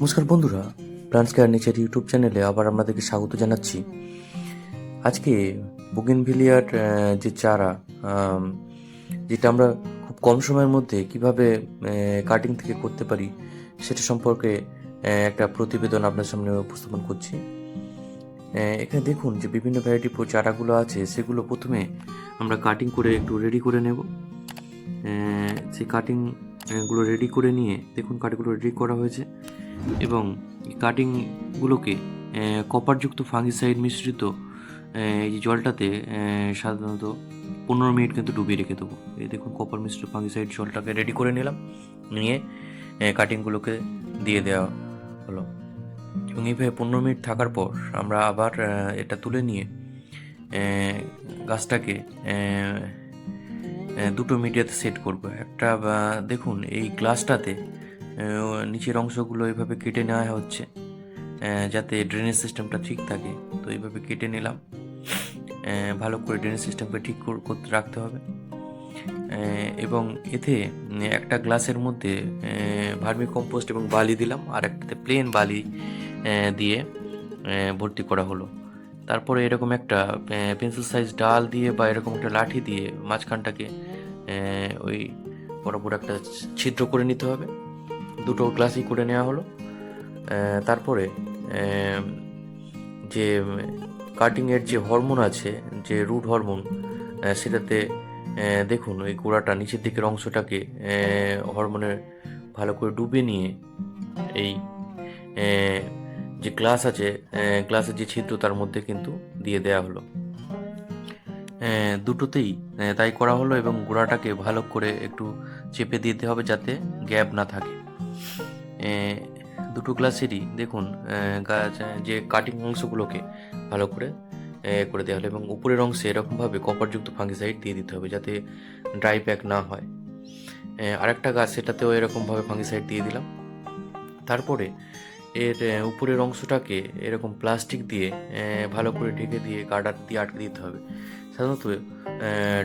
নমস্কার বন্ধুরা, plants care nature YouTube চ্যানেলে আবার আপনাদেরকে স্বাগত জানাচ্ছি। আজকে বুগেনভিলিয়ার যে চারা, যেটা আমরা খুব কম সময়ের মধ্যে কিভাবে কাটিং থেকে করতে পারি সেটা সম্পর্কে একটা প্রতিবেদন আপনার সামনে উপস্থাপন করছি। এখানে দেখুন যে বিভিন্ন ভ্যারাইটি চারাগুলো আছে, সেগুলো প্রথমে আমরা কাটিং করে একটু রেডি করে নেব। সেই কাটিংগুলো রেডি করে নিয়ে দেখুন কাটিংগুলো রেডি করা হয়েছে এবং এই কাটিংগুলোকে কপারযুক্ত ফাঙ্গিসাইড মিশ্রিত এই যে জলটাতে সাধারণত 15 মিনিট কিন্তু ডুবিয়ে রেখে দেবো। এই দেখুন কপার মিশ্রিত ফাঙ্গিসাইড জলটাকে রেডি করে নিলাম, নিয়ে কাটিংগুলোকে দিয়ে দেওয়া হলো এবং এইভাবে 15 মিনিট থাকার পর আমরা আবার এটা তুলে নিয়ে গাছটাকে দুটো মিডিয়াতে সেট করব। একটা দেখুন এই গ্লাসটাতে নিচের অংশগুলো এইভাবে কেটে নেওয়া হচ্ছে যাতে ড্রেনেজ সিস্টেমটা ঠিক থাকে। তো এইভাবে কেটে নিলাম, ভালো করে ড্রেনেজ সিস্টেমকে ঠিক করতে রাখতে হবে। এবং এতে একটা গ্লাসের মধ্যে ভার্মি কম্পোস্ট এবং বালি দিলাম, আর একটাতে প্লেন বালি দিয়ে ভর্তি করা হলো। তারপরে এরকম একটা পেন্সিল সাইজ ডাল দিয়ে বা এরকম একটা লাঠি দিয়ে মাঝখানটাকে ওই বরাবর একটা ছিদ্র করে নিতে হবে। দুটো গ্লাসই করে নেওয়া হলো। তারপরে যে কাটিংয়ের যে হরমোন আছে, যে রুট হরমোন, সেটাতে দেখুন ওই গোড়াটা নিচের দিকের অংশটাকে হরমোনের ভালো করে ডুবে নিয়ে এই যে গ্লাস আছে, গ্লাসের যে ছিদ্র তার মধ্যে কিন্তু দিয়ে দেওয়া হলো। দুটোতেই তাই করা হলো এবং গোড়াটাকে ভালো করে একটু চেপে দিতে হবে যাতে গ্যাপ না থাকে। দুটো গ্লাসেরই দেখুন গাছ যে কাটিং অংশগুলোকে ভালো করে করে দেওয়া হলো এবং উপরের অংশে এরকমভাবে কপারযুক্ত ফাঙ্গিসাইড দিয়ে দিতে হবে যাতে ড্রাই প্যাক না হয়। আরেকটা গাছ, সেটাতেও এরকমভাবে ফাঙ্গিসাইড দিয়ে দিলাম। তারপরে এর উপরের অংশটাকে এরকম প্লাস্টিক দিয়ে ভালো করে ঢেকে দিয়ে গার্ডার দিয়ে আটকে দিতে হবে। সাধারণত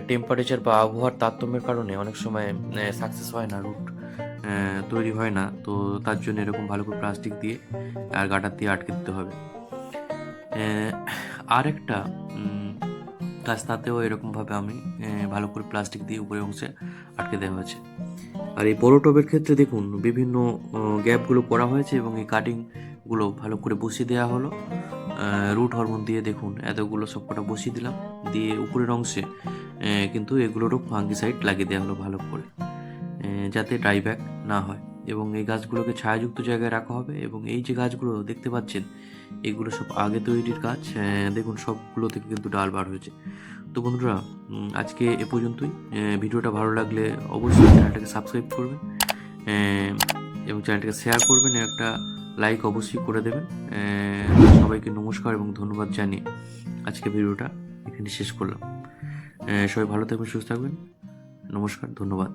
টেম্পারেচার বা আবহাওয়ার তারতম্যের কারণে অনেক সময় সাকসেস হয় না, রুট তৈরি হয় না। তো তার জন্য এরকম ভালো করে প্লাস্টিক দিয়ে আর গার্ডার দিয়ে আটকে দিতে হবে। আর একটা গাছ, তাতেও এরকমভাবে আমি ভালো করে প্লাস্টিক দিয়ে উপরের অংশে আটকে দেওয়া হয়েছে। আর এই বড় টবের ক্ষেত্রে দেখুন বিভিন্ন গ্যাপগুলো করা হয়েছে এবং এই কাটিংগুলো ভালো করে বসিয়ে দেওয়া হলো। রুট হরমোন দিয়ে দেখুন এতগুলো সবকটা বসিয়ে দিলাম, দিয়ে উপরের অংশে কিন্তু এগুলোরও ফাঙ্গিসাইড লাগিয়ে দেওয়া হলো ভালো করে, যাতে ড্রাই ব্যাক না হয়। এবং এই গাছগুলোকে ছায়াযুক্ত জায়গায় রাখা হবে। এবং এই যে গাছগুলো দেখতে পাচ্ছেন, এগুলো সব আগে তৈরির গাছ। দেখুন সবগুলো থেকে কিন্তু ডাল বার হয়েছে। তো বন্ধুরা, আজকে এ পর্যন্তই। ভিডিওটা ভালো লাগলে অবশ্যই চ্যানেলটাকে সাবস্ক্রাইব করবেন এবং চ্যানেলটাকে শেয়ার করবেন, একটা লাইক অবশ্যই করে দেবেন। সবাইকে নমস্কার এবং ধন্যবাদ জানিয়ে আজকে ভিডিওটা এখানে শেষ করলাম। সবাই ভালো থাকবেন, সুস্থ থাকবেন। নমস্কার, ধন্যবাদ।